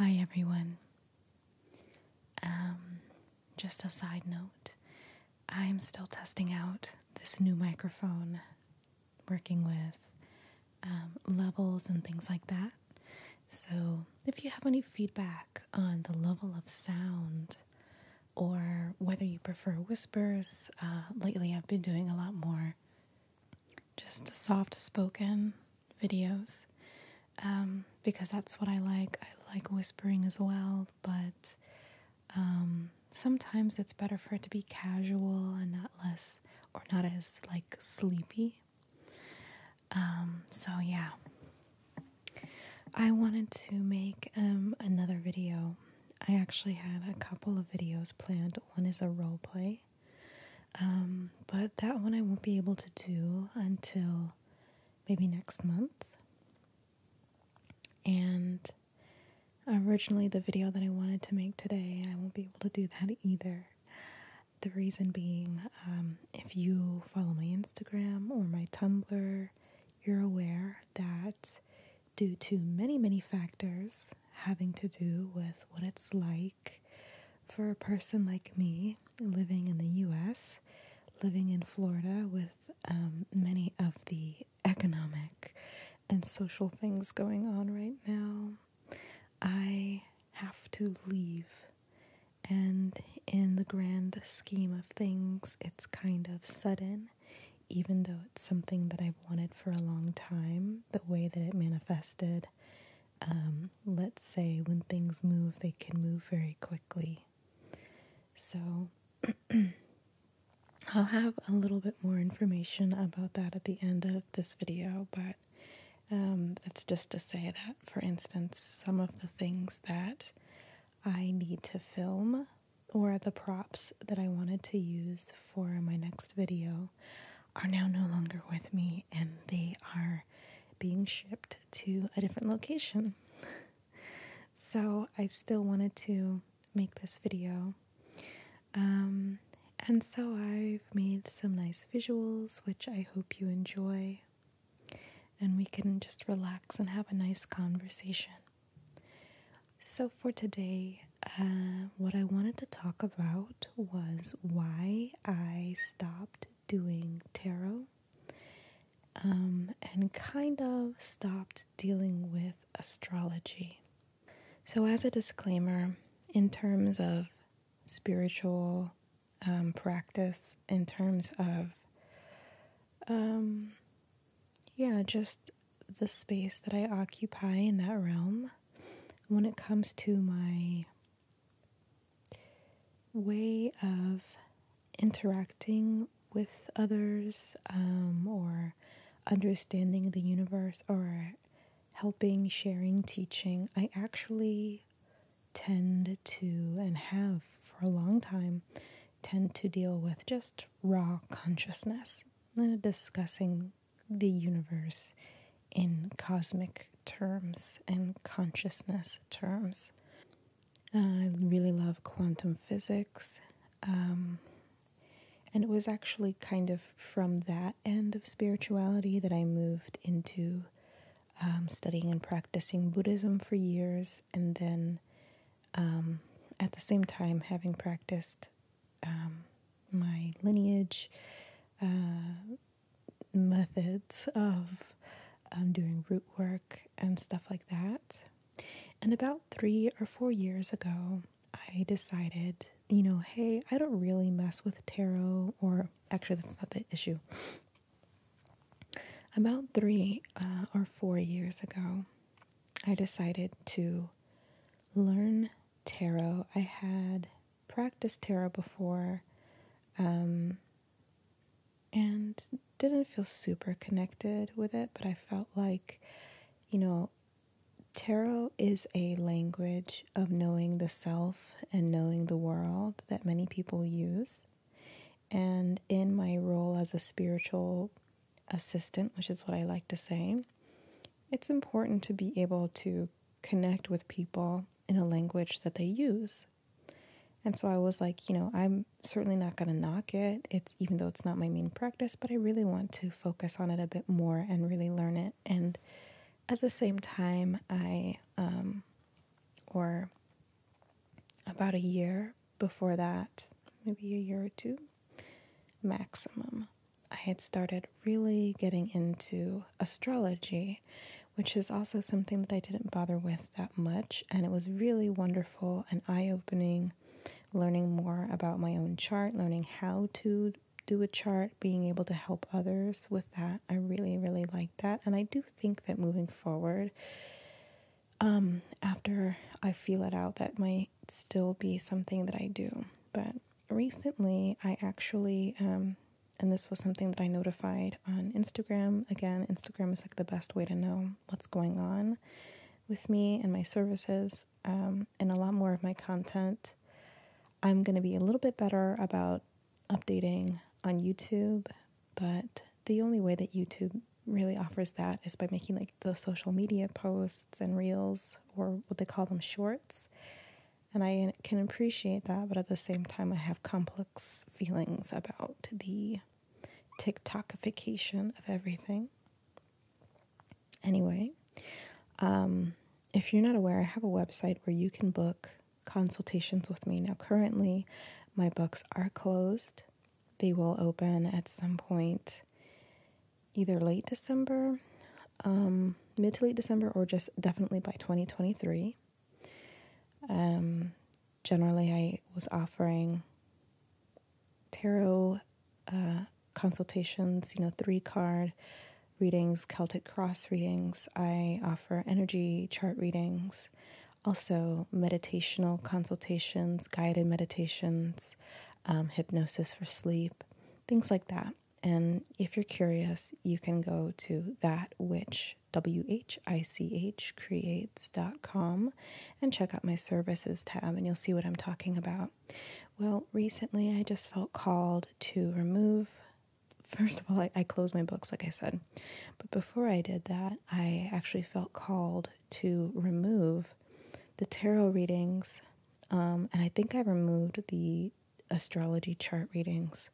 Hi everyone. Just a side note, I'm still testing out this new microphone, working with levels and things like that. So if you have any feedback on the level of sound or whether you prefer whispers, lately I've been doing a lot more just soft spoken videos because that's what I like. I like whispering as well, but sometimes it's better for it to be casual and not as like sleepy. So yeah, I wanted to make another video. I actually had a couple of videos planned. One is a role play, but that one I won't be able to do until maybe next month. And originally the video that I wanted to make today, I won't be able to do that either. The reason being, if you follow my Instagram or my Tumblr, you're aware that due to many factors having to do with what it's like for a person like me living in the US, living in Florida with many of the economic and social things going on right now, I have to leave. And in the grand scheme of things, it's kind of sudden, even though it's something that I've wanted for a long time. The way that it manifested, let's say when things move, they can move very quickly. So I'll have a little bit more information about that at the end of this video, but that's just to say that, for instance, some of the things that I need to film or the props that I wanted to use for my next video are now no longer with me, and they are being shipped to a different location. So I still wanted to make this video. And so I've made some nice visuals, which I hope you enjoy, and we can just relax and have a nice conversation. So for today, what I wanted to talk about was why I stopped doing tarot, and kind of stopped dealing with astrology. So as a disclaimer, in terms of spiritual practice, in terms of just the space that I occupy in that realm, when it comes to my way of interacting with others, or understanding the universe, or helping, sharing, teaching, I actually tend to, and have for a long time, tend to deal with just raw consciousness, discussing the universe in cosmic terms and consciousness terms. I really love quantum physics, and it was actually kind of from that end of spirituality that I moved into studying and practicing Buddhism for years, and then at the same time having practiced my lineage methods of doing root work and stuff like that. And about 3 or 4 years ago, I decided, hey, I don't really mess with tarot, or actually that's not the issue. About 3 or 4 years ago, I decided to learn tarot. I had practiced tarot before, and didn't feel super connected with it, but I felt like, tarot is a language of knowing the self and knowing the world that many people use. And in my role as a spiritual assistant, which is what I like to say, it's important to be able to connect with people in a language that they use. And so I was like, I'm certainly not going to knock it. Even though it's not my main practice, but I really want to focus on it a bit more and really learn it. And at the same time, I or about a year before that, maybe a year or two maximum, I had started really getting into astrology, which is also something that I didn't bother with that much. And it was really wonderful and eye-opening, learning more about my own chart, learning how to do a chart, being able to help others with that. I really, really like that. And I do think that moving forward, after I feel it out, that might still be something that I do. But recently, I actually, and this was something that I notified on Instagram. Again, Instagram is like the best way to know what's going on with me and my services, and a lot more of my content. I'm going to be a little bit better about updating on YouTube, but the only way that YouTube really offers that is by making like the social media posts and reels, or what they call them, shorts. And I can appreciate that, but at the same time, I have complex feelings about the TikTokification of everything. Anyway, if you're not aware, I have a website where you can book consultations with me. Now, currently, my books are closed. They will open at some point, either late December, mid to late December, or just definitely by 2023. Generally, I was offering tarot consultations, 3-card readings, Celtic cross readings. I offer energy chart readings, also meditational consultations, guided meditations, hypnosis for sleep, things like that. And if you're curious, you can go to WHICH creates.com and check out my services tab, and you'll see what I'm talking about. Well, recently I just felt called to remove, first of all, I closed my books, like I said. But before I did that, I actually felt called to remove the tarot readings, and I think I removed the astrology chart readings.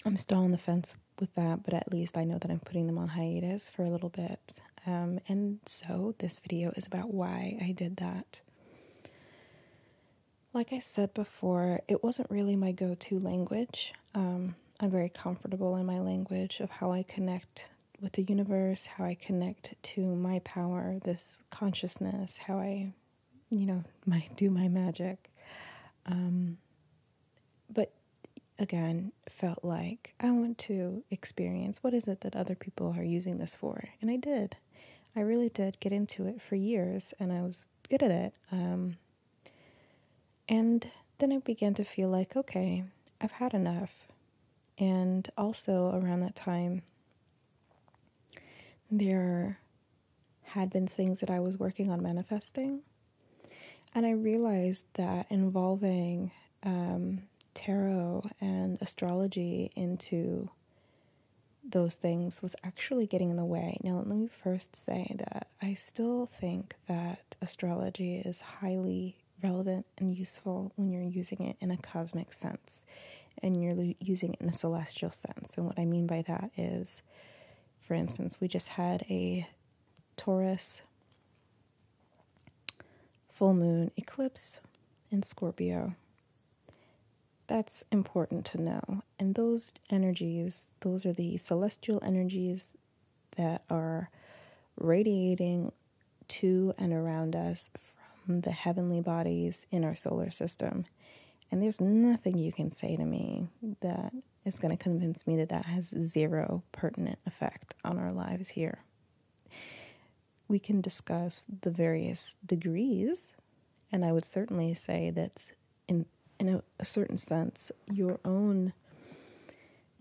I'm still on the fence with that, but at least I know that I'm putting them on hiatus for a little bit. And so this video is about why I did that. Like I said before, it wasn't really my go-to language. I'm very comfortable in my language of how I connect with the universe, how I connect to my power, this consciousness, how I, do my magic. But again, felt like I want to experience what is it that other people are using this for. And I did. I really did get into it for years, and I was good at it. And then I began to feel like, okay, I've had enough. And also around that time, there had been things that I was working on manifesting. And I realized that involving tarot and astrology into those things was actually getting in the way. Now, let me first say that I still think that astrology is highly relevant and useful when you're using it in a cosmic sense and you're using it in a celestial sense. And what I mean by that is, for instance, we just had a Taurus full moon eclipse in Scorpio. That's important to know. And those energies, those are the celestial energies that are radiating to and around us from the heavenly bodies in our solar system. And there's nothing you can say to me that is going to convince me that that has zero pertinent effect on our lives here. We can discuss the various degrees, and I would certainly say that in a certain sense, your own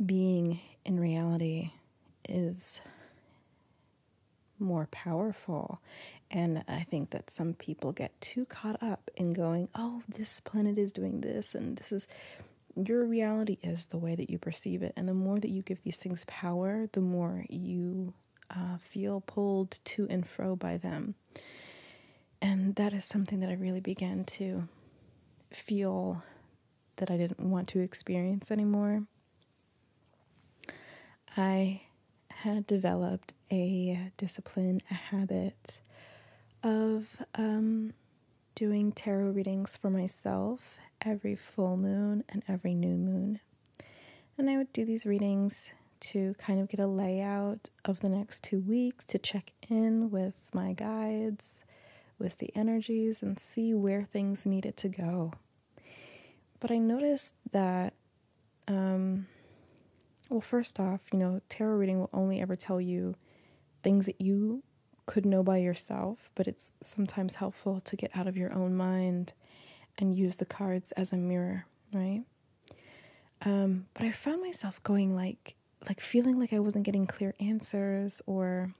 being in reality is more powerful. And I think that some people get too caught up in going, oh, this planet is doing this, and this is, your reality is the way that you perceive it. And the more that you give these things power, the more you feel pulled to and fro by them. And that is something that I really began to feel that I didn't want to experience anymore. I had developed a discipline, a habit of doing tarot readings for myself every full moon and every new moon. And I would do these readings to kind of get a layout of the next 2 weeks, to check in with my guides, with the energies, and see where things needed to go. But I noticed that, well, first off, tarot reading will only ever tell you things that you could know by yourself, but it's sometimes helpful to get out of your own mind and use the cards as a mirror, right? But I found myself going like feeling like I wasn't getting clear answers, or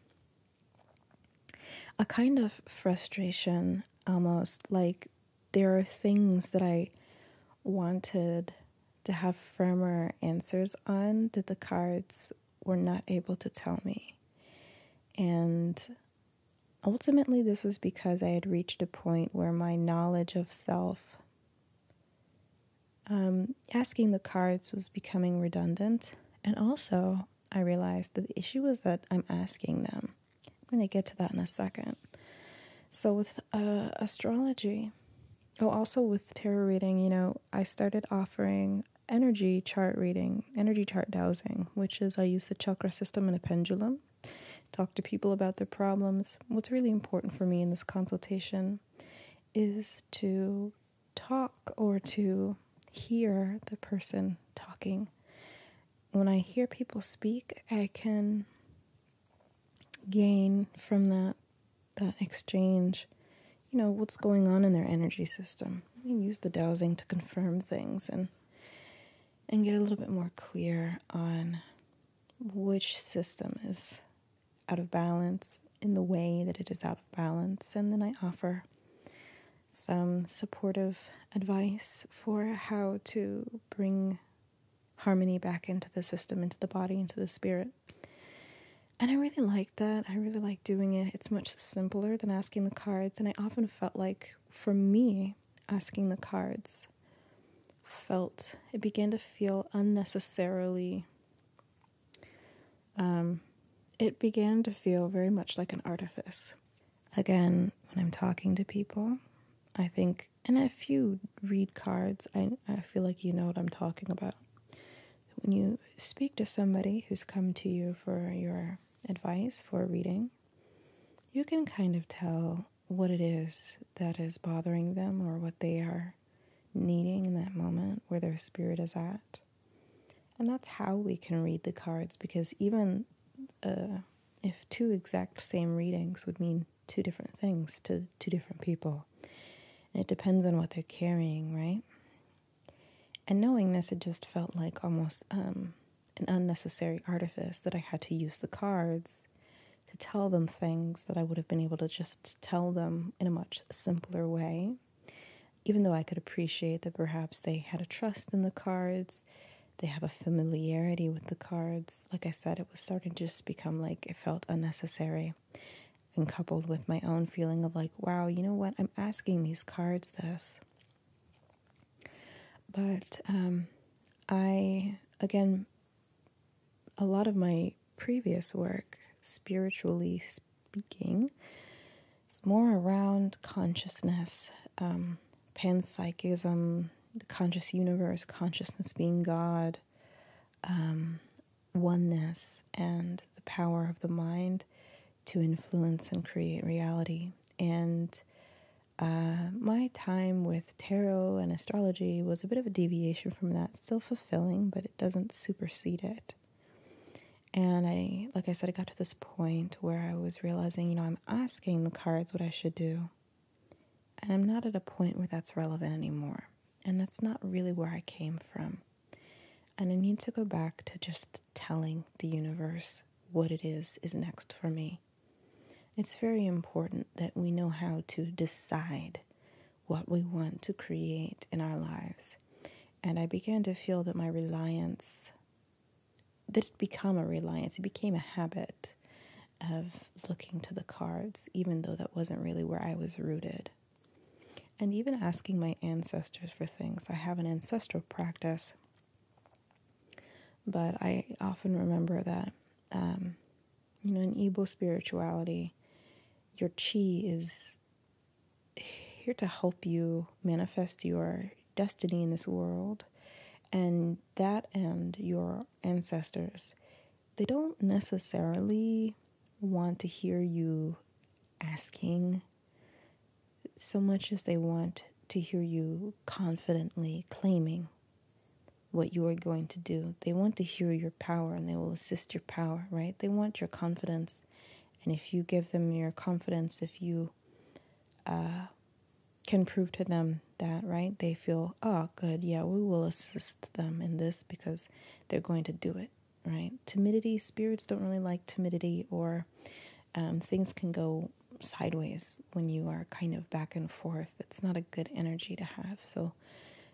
a kind of frustration almost, like there are things that I wanted to have firmer answers on that the cards were not able to tell me. And ultimately this was because I had reached a point where my knowledge of self, asking the cards was becoming redundant. And also I realized that the issue was that I'm asking them. I'm going to get to that in a second. So with astrology, also with tarot reading, I started offering energy chart reading, energy chart dowsing, which is I use the chakra system and a pendulum, talk to people about their problems. What's really important for me in this consultation is to talk, or to hear the person talking. When I hear people speak, I can gain from that exchange, what's going on in their energy system. I use the dowsing to confirm things and get a little bit more clear on which system is out of balance in the way that it is out of balance. And then I offer some supportive advice for how to bring harmony back into the system, into the body, into the spirit. And I really like that. I really like doing it. It's much simpler than asking the cards. And I often felt like, for me, asking the cards it began to feel unnecessarily, it began to feel very much like an artifice. Again, when I'm talking to people, I think, and if you read cards, I feel like you know what I'm talking about. When you speak to somebody who's come to you for your advice for a reading, you can kind of tell what it is that is bothering them, or what they are needing in that moment, where their spirit is at. And that's how we can read the cards, because even if two exact same readings would mean two different things to two different people, and it depends on what they're carrying, right? And knowing this, it just felt like almost an unnecessary artifice that I had to use the cards to tell them things that I would have been able to just tell them in a much simpler way. Even though I could appreciate that perhaps they had a trust in the cards, they have a familiarity with the cards. Like I said, it was starting to just become like it felt unnecessary. And coupled with my own feeling of like, wow, you know what? I'm asking these cards this. But again, a lot of my previous work, spiritually speaking, is more around consciousness, panpsychism, the conscious universe, consciousness being God, oneness, and the power of the mind to influence and create reality. And my time with tarot and astrology was a bit of a deviation from that. Still fulfilling, but it doesn't supersede it. And like I said, I got to this point where I was realizing, I'm asking the cards what I should do. And I'm not at a point where that's relevant anymore. And that's not really where I came from. And I need to go back to just telling the universe what it is next for me. It's very important that we know how to decide what we want to create in our lives. And I began to feel that my reliance, that it became a reliance, it became a habit of looking to the cards, even though that wasn't really where I was rooted. And even asking my ancestors for things. I have an ancestral practice, but I often remember that, in Igbo spirituality, Your chi is here to help you manifest your destiny in this world. And that and your ancestors, they don't necessarily want to hear you asking so much as they want to hear you confidently claiming what you are going to do. They want to hear your power and they will assist your power, right? They want your confidence. And if you give them your confidence, if you can prove to them that, right, they feel, oh, good, yeah, we will assist them in this because they're going to do it, right? Timidity, spirits don't really like timidity, or things can go sideways when you are kind of back and forth. It's not a good energy to have. So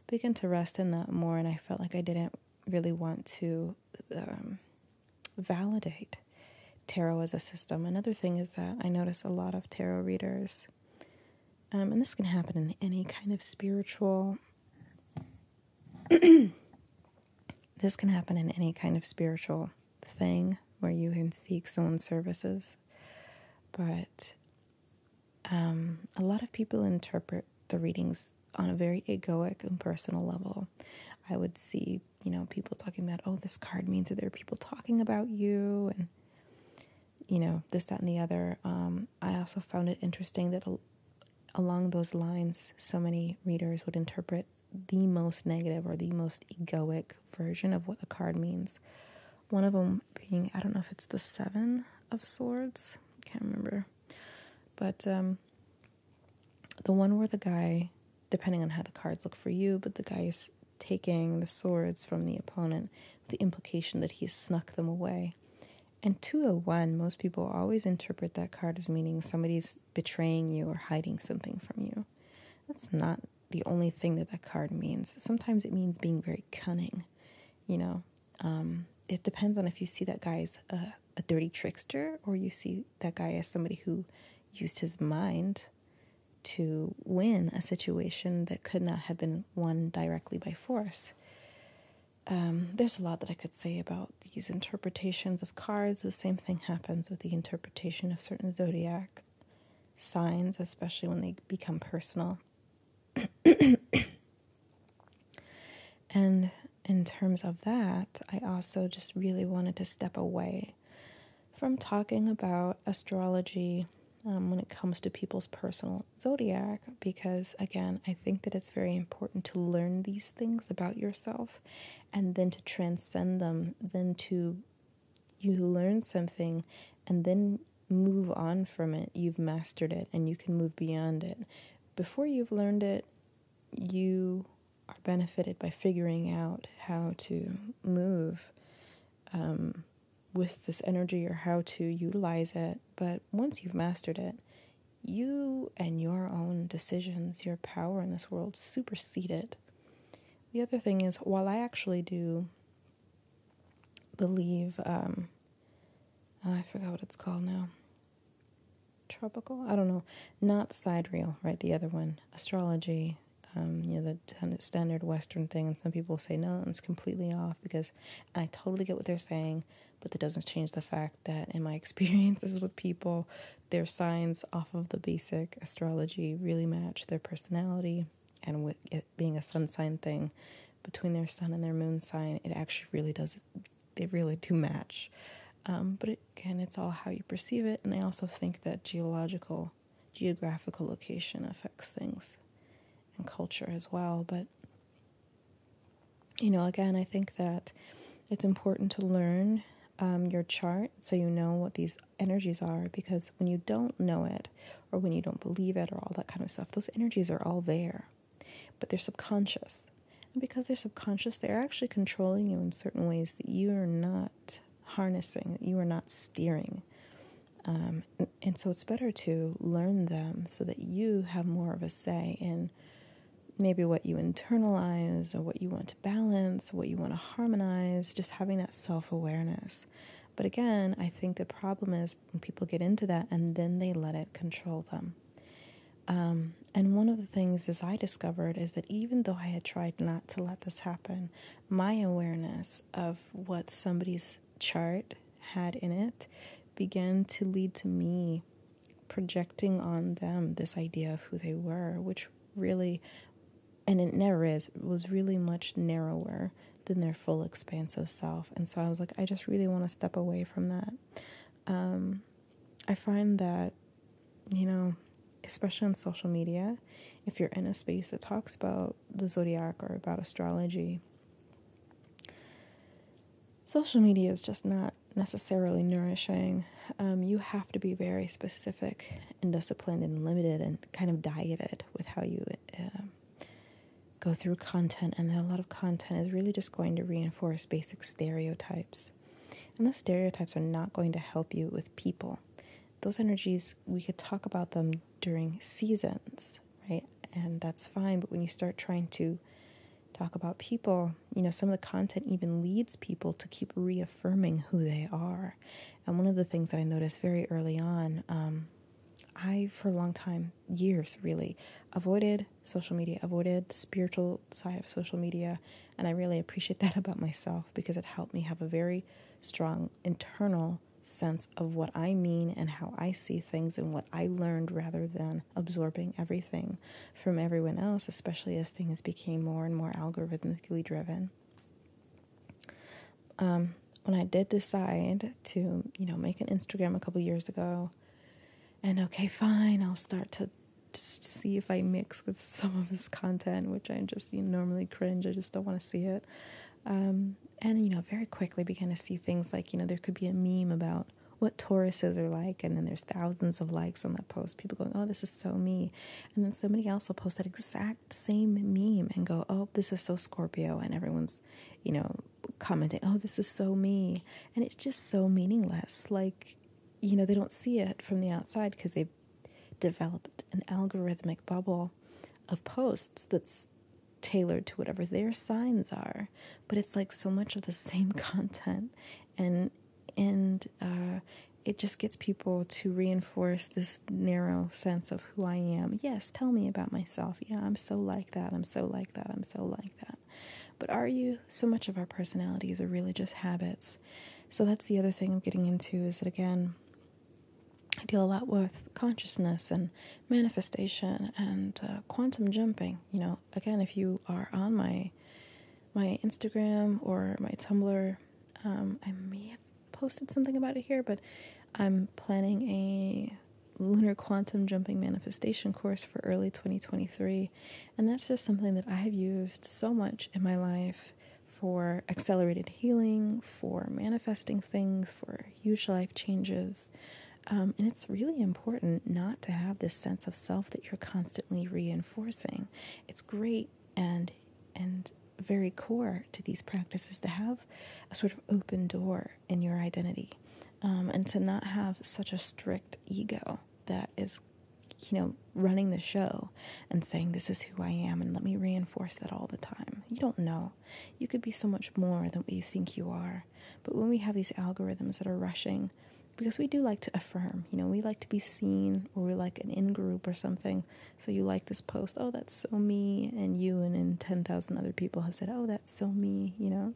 begin to rest in that more. And I felt like I didn't really want to validate tarot as a system. Another thing is that I notice a lot of tarot readers, and this can happen in any kind of spiritual, this can happen in any kind of spiritual thing where you can seek someone's services. But a lot of people interpret the readings on a very egoic and personal level. I would see, people talking about, oh, this card means that there are people talking about you and, this, that, and the other. I also found it interesting that along those lines, so many readers would interpret the most negative or the most egoic version of what a card means. One of them being, I don't know if it's the Seven of Swords. I can't remember. But the one where the guy, depending on how the cards look for you, but the guy is taking the swords from the opponent, with the implication that he snuck them away. And 201, most people always interpret that card as meaning somebody's betraying you or hiding something from you. That's not the only thing that card means. Sometimes it means being very cunning, It depends on if you see that guy as a dirty trickster or you see that guy as somebody who used his mind to win a situation that could not have been won directly by force. There's a lot that I could say about these interpretations of cards. The same thing happens with the interpretation of certain zodiac signs, especially when they become personal. And in terms of that, I also just really wanted to step away from talking about astrology when it comes to people's personal zodiac, because again, I think that it's very important to learn these things about yourself and then to transcend them, then you learn something and then move on from it. You've mastered it and you can move beyond it. Before you've learned it, you are benefited by figuring out how to move with this energy or how to utilize it. But once you've mastered it, you and your own decisions, your power in this world supersede it. The other thing is, while I actually do believe, I forgot what it's called now. Tropical? I don't know. Not sidereal, right? The other one. Astrology. The standard Western thing, and some people say no, it's completely off, because I totally get what they're saying, but that doesn't change the fact that in my experiences with people, their signs off of the basic astrology really match their personality, and with it being a sun sign thing, between their sun and their moon sign, it actually really does, they really do match. But again, it's all how you perceive it, and I also think that geographical location affects things. And culture as well. But again, I think that it's important to learn your chart so you know what these energies are, because when you don't know it or when you don't believe it or all that kind of stuff, those energies are all there, but they're subconscious, and because they're subconscious, they're actually controlling you in certain ways that you are not harnessing, that you are not steering. And so it's better to learn them so that you have more of a say in maybe what you internalize or what you want to balance, what you want to harmonize, just having that self-awareness. But again, I think the problem is when people get into that and then they let it control them. And one of the things as I discovered is that even though I had tried not to let this happen, my awareness of what somebody's chart had in it began to lead to me projecting on them this idea of who they were, which really, and it never is, was really much narrower than their full expansive self. And so I was like, I just really want to step away from that. I find that, especially on social media, if you're in a space that talks about the zodiac or about astrology, social media is just not necessarily nourishing. You have to be very specific and disciplined and limited and kind of dieted with how you go through content. And a lot of content is really just going to reinforce basic stereotypes. And those stereotypes are not going to help you with people. Those energies, we could talk about them during seasons, right? And that's fine. But when you start trying to talk about people, some of the content even leads people to keep reaffirming who they are. And one of the things that I noticed very early on, I, for a long time, years really, avoided social media, avoided the spiritual side of social media. And I really appreciate that about myself because it helped me have a very strong internal sense of what I mean and how I see things and what I learned, rather than absorbing everything from everyone else, especially as things became more and more algorithmically driven. When I did decide to, make an Instagram a couple years ago, and okay, fine, I'll start to just see if I mix with some of this content, which I just normally cringe. I just don't want to see it. And, very quickly began to see things like, there could be a meme about what Tauruses are like, and then there's thousands of likes on that post. People going, oh, this is so me. And then somebody else will post that exact same meme and go, oh, this is so Scorpio. And everyone's, commenting, oh, this is so me. And it's just so meaningless. Like, they don't see it from the outside because they've developed an algorithmic bubble of posts that's tailored to whatever their signs are, but it's like so much of the same content, and it just gets people to reinforce this narrow sense of who I am. Yes, tell me about myself. Yeah, I'm so like that. I'm so like that. I'm so like that. But are you? So much of our personalities are really just habits. So that's the other thing I'm getting into, is that, again, I deal a lot with consciousness and manifestation and quantum jumping. Again, if you are on my Instagram or my Tumblr, I may have posted something about it here, but I'm planning a lunar quantum jumping manifestation course for early 2023. And that's just something that I have used so much in my life for accelerated healing, for manifesting things, for huge life changes. And it's really important not to have this sense of self that you're constantly reinforcing. It's great and very core to these practices to have a sort of open door in your identity, and to not have such a strict ego that is, running the show and saying, this is who I am, and let me reinforce that all the time. You don't know. You could be so much more than what you think you are. But when we have these algorithms that are rushing, because we do like to affirm, we like to be seen, or we like an in-group or something. So you like this post, oh, that's so me, and you and then 10,000 other people have said, oh, that's so me, You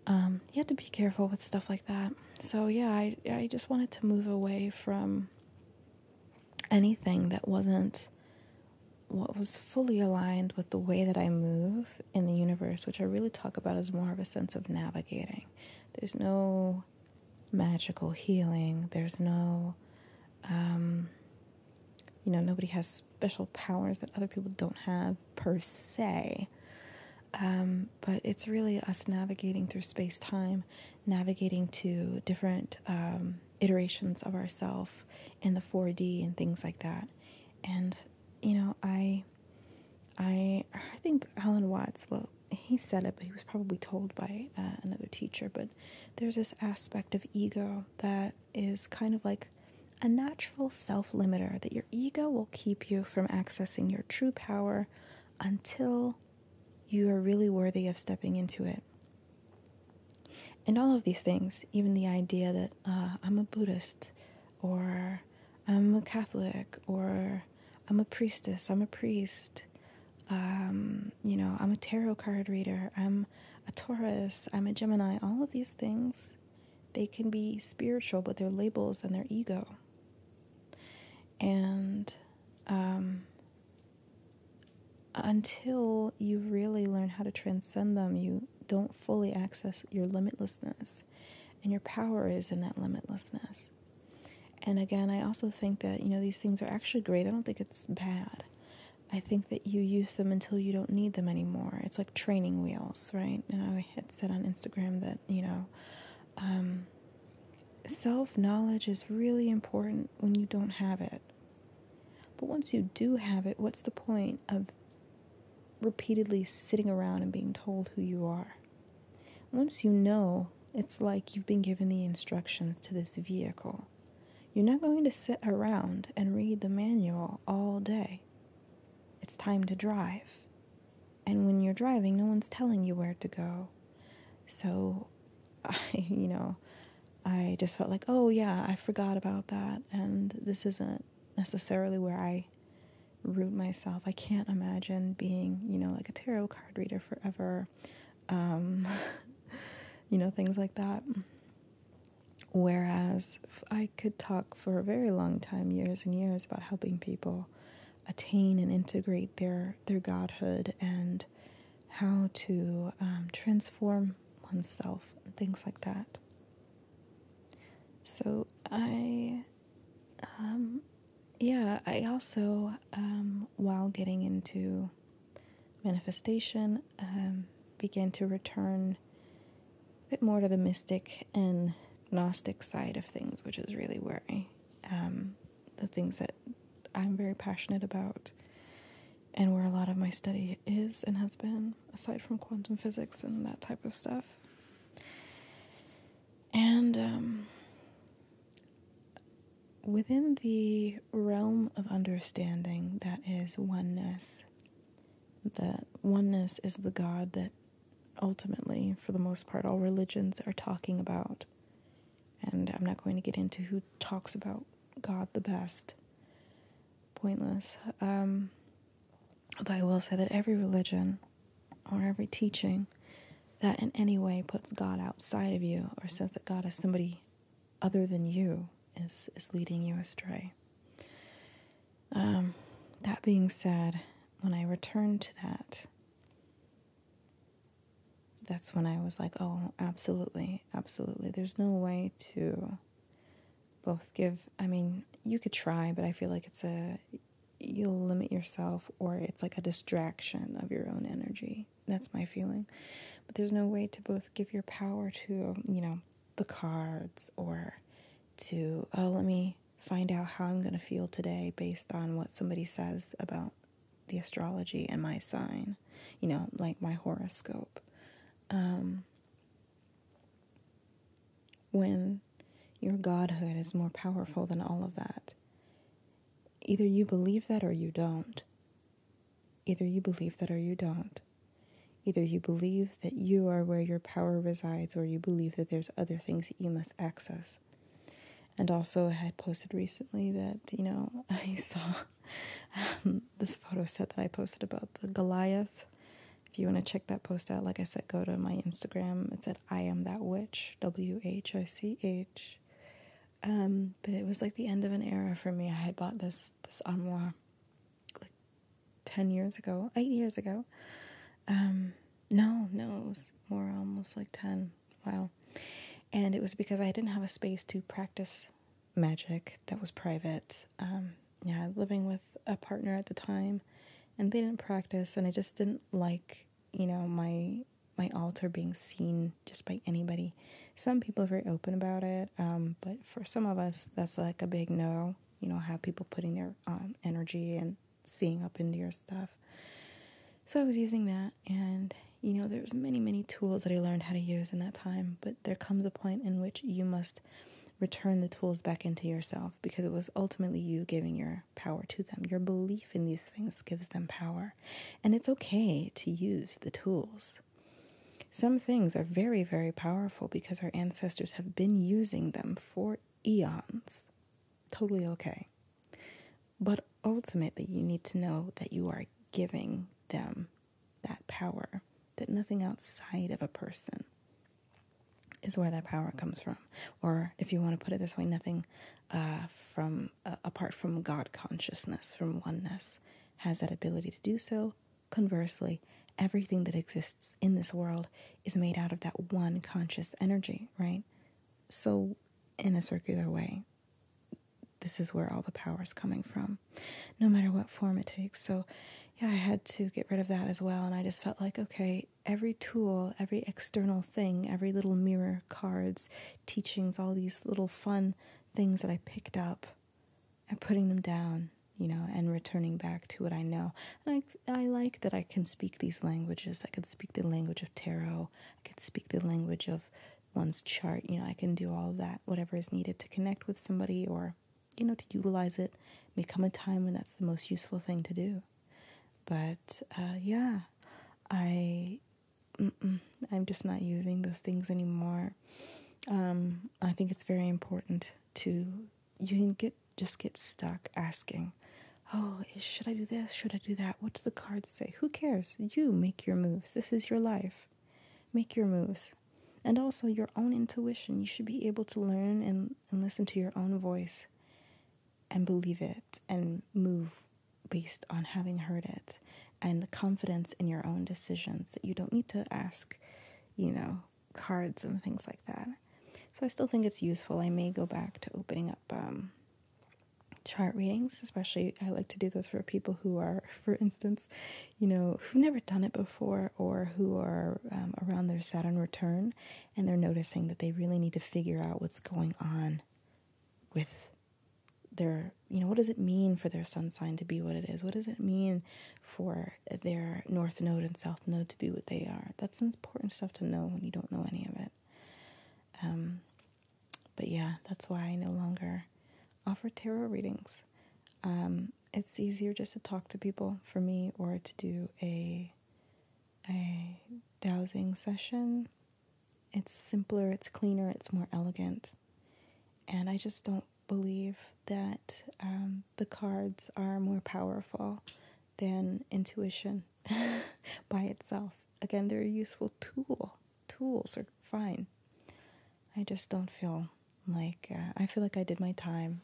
have to be careful with stuff like that. So yeah, I just wanted to move away from anything that wasn't what was fully aligned with the way that I move in the universe, which I really talk about as more of a sense of navigating. There's no magical healing. There's no, nobody has special powers that other people don't have per se. But it's really us navigating through space-time, navigating to different iterations of ourselves in the 4D and things like that. And, I think Alan Watts, well, he said it, but he was probably told by another teacher, but there's this aspect of ego that is kind of like a natural self-limiter, that your ego will keep you from accessing your true power until you are really worthy of stepping into it. And all of these things, even the idea that I'm a Buddhist, or I'm a Catholic, or I'm a priestess, I'm a priest, I'm a tarot card reader, I'm a Taurus, I'm a Gemini, all of these things, they can be spiritual, but they're labels and they're ego. And until you really learn how to transcend them, you don't fully access your limitlessness. And your power is in that limitlessness. And again, I also think that, these things are actually great. I don't think it's bad. I think that you use them until you don't need them anymore. It's like training wheels, right? And I had said on Instagram that, self-knowledge is really important when you don't have it. But once you do have it, what's the point of repeatedly sitting around and being told who you are? Once you know, it's like you've been given the instructions to this vehicle. You're not going to sit around and read the manual all day. It's time to drive. And when you're driving, no one's telling you where to go. So, I just felt like, oh yeah, I forgot about that. And this isn't necessarily where I root myself. I can't imagine being, like a tarot card reader forever. Things like that. Whereas I could talk for a very long time, years and years, about helping people attain and integrate their godhood and how to transform oneself and things like that. So I also, while getting into manifestation, began to return a bit more to the mystic and Gnostic side of things, which is really where the things that I'm very passionate about and where a lot of my study is and has been, aside from quantum physics and that type of stuff. And within the realm of understanding that is oneness, that oneness is the God that ultimately, for the most part, all religions are talking about. And I'm not going to get into who talks about God the best. Pointless. Although I will say that every religion or every teaching that in any way puts God outside of you or says that God is somebody other than you is leading you astray. That being said, when I returned to that, that's when I was like, oh, absolutely. There's no way to both give. I mean, you could try, but I feel like you'll limit yourself, or it's like a distraction of your own energy. That's my feeling. But there's no way to both give your power to, the cards, or to, let me find out how I'm going to feel today based on what somebody says about the astrology and my sign, like my horoscope. When your godhood is more powerful than all of that, either you believe that or you don't. Either you believe that or you don't. Either you believe that you are where your power resides, or you believe that there's other things that you must access. And also, I had posted recently that, I saw this photo set that I posted about the Goliath. If you want to check that post out, like I said, go to my Instagram. It's at I am that witch, WHICH. But it was like the end of an era for me. I had bought this armoire like 8 years ago. No, it was more, almost like 10. Wow. And it was because I didn't have a space to practice magic that was private. Living with a partner at the time, and they didn't practice, and I just didn't like, my altar being seen just by anybody. Some people are very open about it, but for some of us, that's like a big no. Have people putting their energy and seeing up into your stuff. So I was using that, and there's many tools that I learned how to use in that time, but there comes a point in which you must return the tools back into yourself, because it was ultimately you giving your power to them. Your belief in these things gives them power, and it's okay to use the tools. Some things are very, very powerful because our ancestors have been using them for eons. Totally okay. But ultimately, you need to know that you are giving them that power, that nothing outside of a person is where that power comes from. Or if you want to put it this way, nothing apart from God consciousness, from oneness, has that ability to do so. Conversely, everything that exists in this world is made out of that one conscious energy, right? So in a circular way, this is where all the power is coming from, no matter what form it takes. So yeah, I had to get rid of that as well. And I just felt like, okay, every tool, every external thing, every little mirror, cards, teachings, all these little fun things that I picked up and putting them down, and returning back to what I know. And I like that I can speak these languages. I can speak the language of tarot. I can speak the language of one's chart. I can do all of that, whatever is needed to connect with somebody or, to utilize it. May come a time when that's the most useful thing to do. But, I'm just not using those things anymore. I think it's very important you can get stuck asking, oh, should I do this? Should I do that? What do the cards say? Who cares? You make your moves. This is your life. Make your moves. And also your own intuition. You should be able to learn and listen to your own voice and believe it and move based on having heard it, and confidence in your own decisions that you don't need to ask, cards and things like that. So I still think it's useful. I may go back to opening up chart readings, especially I like to do those for people who are, for instance, who've never done it before, or who are around their Saturn return and they're noticing that they really need to figure out what's going on with their, what does it mean for their sun sign to be what it is? What does it mean for their north node and south node to be what they are? That's important stuff to know when you don't know any of it. But yeah, that's why I no longer offer tarot readings. It's easier just to talk to people for me, or to do a dowsing session. It's simpler, it's cleaner, it's more elegant. And I just don't believe that the cards are more powerful than intuition by itself. Again, they're a useful tool. Tools are fine. I just don't feel like, I feel like I did my time,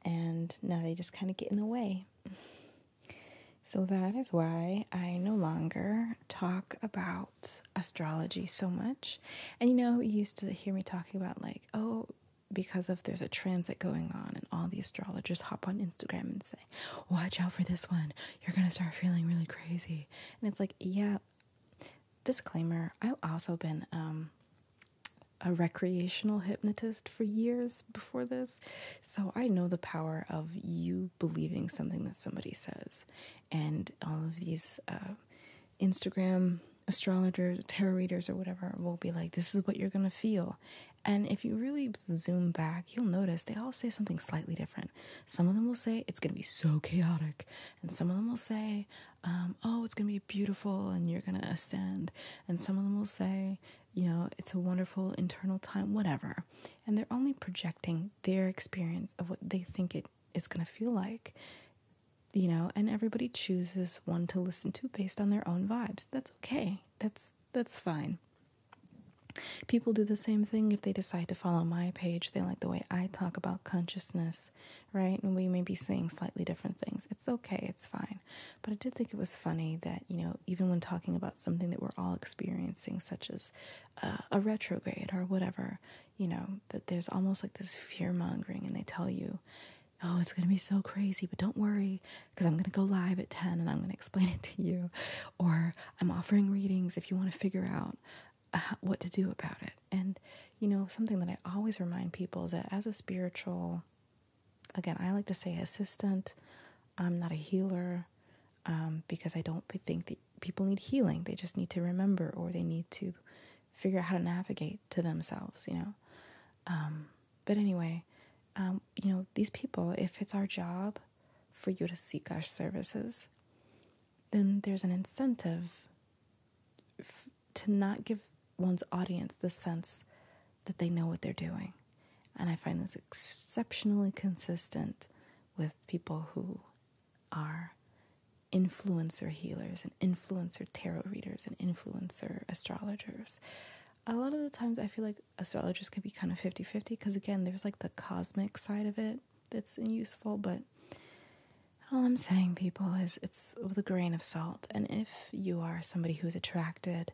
and now they just kind of get in the way. So that is why I no longer talk about astrology so much. And you used to hear me talking about because if there's a transit going on and all the astrologers hop on Instagram and say, watch out for this one, you're going to start feeling really crazy. And it's like, yeah, disclaimer, I've also been a recreational hypnotist for years before this, so I know the power of you believing something that somebody says. And all of these Instagram astrologers, tarot readers, or whatever will be like, this is what you're going to feel. And if you really zoom back, you'll notice they all say something slightly different. Some of them will say it's going to be so chaotic, and some of them will say, it's going to be beautiful and you're going to ascend. And some of them will say, it's a wonderful internal time, whatever. And they're only projecting their experience of what they think it is going to feel like, and everybody chooses one to listen to based on their own vibes. That's okay. That's fine. People do the same thing if they decide to follow my page. They like the way I talk about consciousness, right? And we may be saying slightly different things. It's okay. It's fine. But I did think it was funny that, even when talking about something that we're all experiencing, such as a retrograde or whatever, that there's almost like this fear-mongering, and they tell you, oh, it's going to be so crazy, but don't worry, because I'm going to go live at 10 and I'm going to explain it to you. Or I'm offering readings if you want to figure out what to do about it. And, something that I always remind people is that as a spiritual, again, I like to say assistant, I'm not a healer, because I don't think that people need healing. They just need to remember, or they need to figure out how to navigate to themselves, But anyway, these people, if it's our job for you to seek our services, then there's an incentive to not give one's audience the sense that they know what they're doing. And I find this exceptionally consistent with people who are influencer healers and influencer tarot readers and influencer astrologers. a lot of the times I feel like astrologers can be kind of 50-50 because, again, there's like the cosmic side of it that's useful, but all I'm saying, people, is it's with a grain of salt. And if you are somebody who's attracted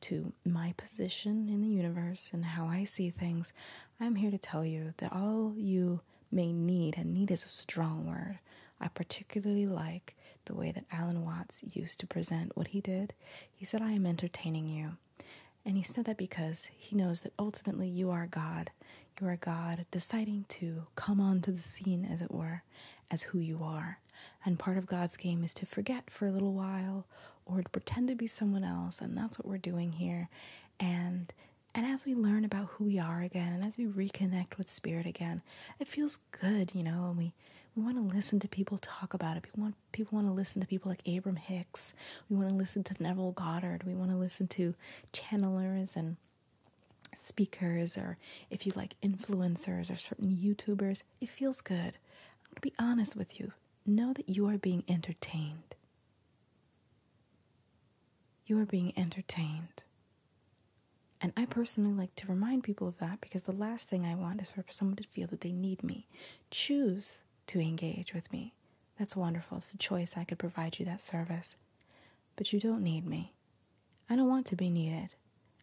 to my position in the universe and how I see things, I'm here to tell you that all you may need, and need is a strong word. I particularly like the way that Alan Watts used to present what he did. He said, I am entertaining you. And he said that because he knows that ultimately you are God. You are God deciding to come onto the scene, as it were, as who you are. And part of God's game is to forget for a little while or to pretend to be someone else. And that's what we're doing here. And as we learn about who we are again, and as we reconnect with spirit again, it feels good, and we want to listen to people talk about it. People want to listen to people like Abram Hicks. We want to listen to Neville Goddard. We want to listen to channelers and speakers, or if you like influencers or certain YouTubers. It feels good. I'm going to be honest with you. Know that you are being entertained. You are being entertained. And I personally like to remind people of that, because the last thing I want is for someone to feel that they need me. Choose to engage with me. That's wonderful. It's a choice. I could provide you that service. But you don't need me. I don't want to be needed.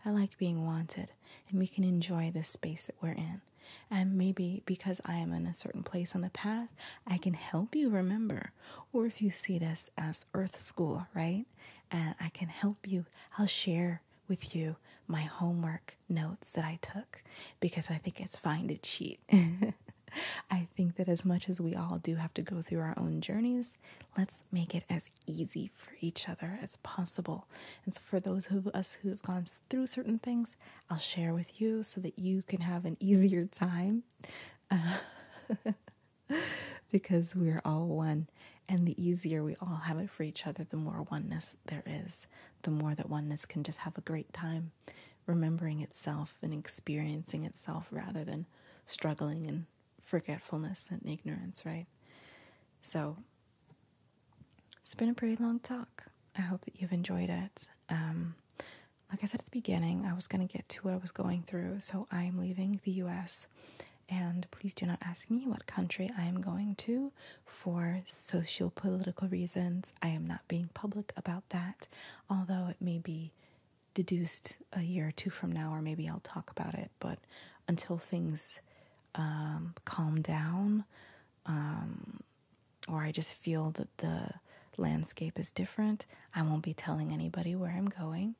I like being wanted, and we can enjoy this space that we're in. And maybe because I am in a certain place on the path, I can help you remember. Or if you see this as Earth School, right? And I can help you. I'll share with you my homework notes that I took, because I think it's fine to cheat. I think that as much as we all do have to go through our own journeys, let's make it as easy for each other as possible. And so for those of us who have gone through certain things, I'll share with you so that you can have an easier time, because we're all one. And the easier we all have it for each other, the more oneness there is, the more that oneness can just have a great time remembering itself and experiencing itself, rather than struggling in forgetfulness and ignorance, right? So it's been a pretty long talk. I hope that you've enjoyed it. Like I said at the beginning, I was going to get to what I was going through. So I am leaving the US, and please do not ask me what country I am going to for socio-political reasons. I am not being public about that, although it may be deduced a year or two from now, or maybe I'll talk about it. But until things calm down, or I just feel that the landscape is different, I won't be telling anybody where I'm going.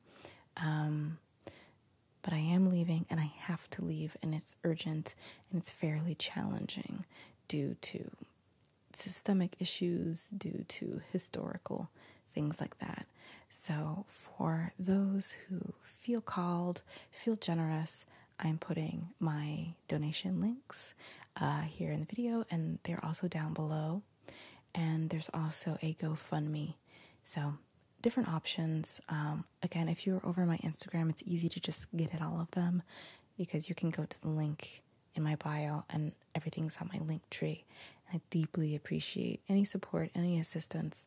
But I am leaving, and I have to leave, and it's urgent, and it's fairly challenging due to systemic issues, due to historical things like that. So for those who feel called, feel generous, I'm putting my donation links here in the video, and they're also down below. And there's also a GoFundMe. So different options. Again, if you're over my Instagram, it's easy to just get at all of them, because you can go to the link in my bio and everything's on my link tree. And I deeply appreciate any support, any assistance.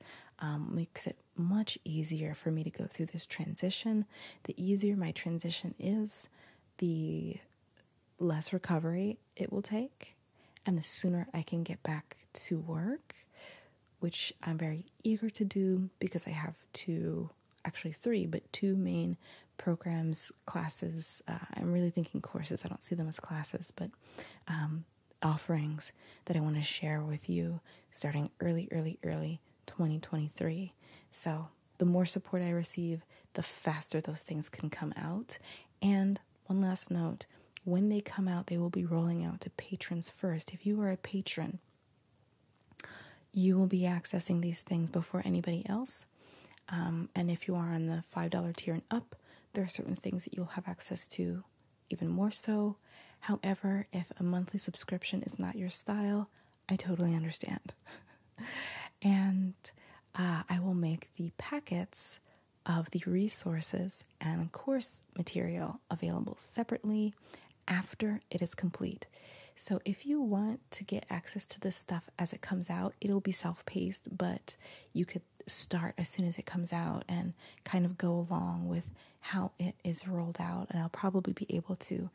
Makes it much easier for me to go through this transition. The easier my transition is, the less recovery it will take, and the sooner I can get back to work, which I'm very eager to do, because I have two main programs, classes. I'm really thinking courses. I don't see them as classes, but offerings that I want to share with you starting early 2023. So the more support I receive, the faster those things can come out. And one last note, when they come out, they will be rolling out to patrons first. If you are a patron, you will be accessing these things before anybody else. And if you are on the $5 tier and up, there are certain things that you'll have access to even more so. However, if a monthly subscription is not your style, I totally understand. And I will make the packets of the resources and course material available separately after it is complete. So if you want to get access to this stuff as it comes out, it'll be self-paced, but you could start as soon as it comes out and kind of go along with how it is rolled out. And I'll probably be able to,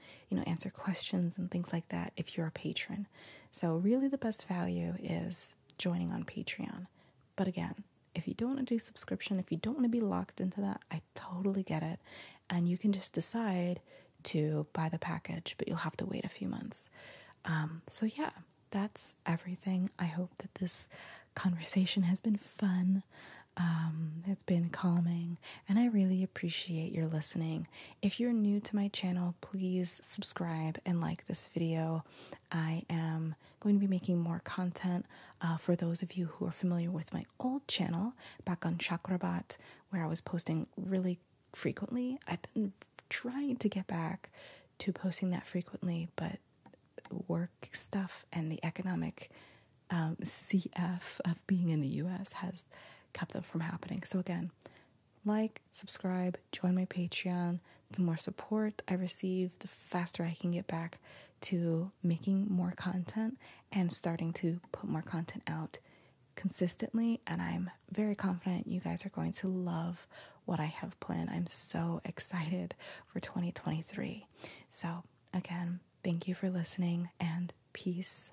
answer questions and things like that if you're a patron. So really the best value is joining on Patreon. But again, if you don't want to do subscription, if you don't want to be locked into that, I totally get it. And you can just decide to buy the package, but you'll have to wait a few months. So yeah, that's everything. I hope that this conversation has been fun. It's been calming, and I really appreciate your listening. If you're new to my channel, please subscribe and like this video. I am going to be making more content for those of you who are familiar with my old channel back on Chakrabat, where I was posting really frequently. I've been trying to get back to posting that frequently, but work stuff and the economic CF of being in the US has kept them from happening. So again, like, subscribe, join my Patreon. The more support I receive, the faster I can get back to making more content and starting to put more content out consistently. And I'm very confident you guys are going to love what I have planned. I'm so excited for 2023. So again, thank you for listening, and peace.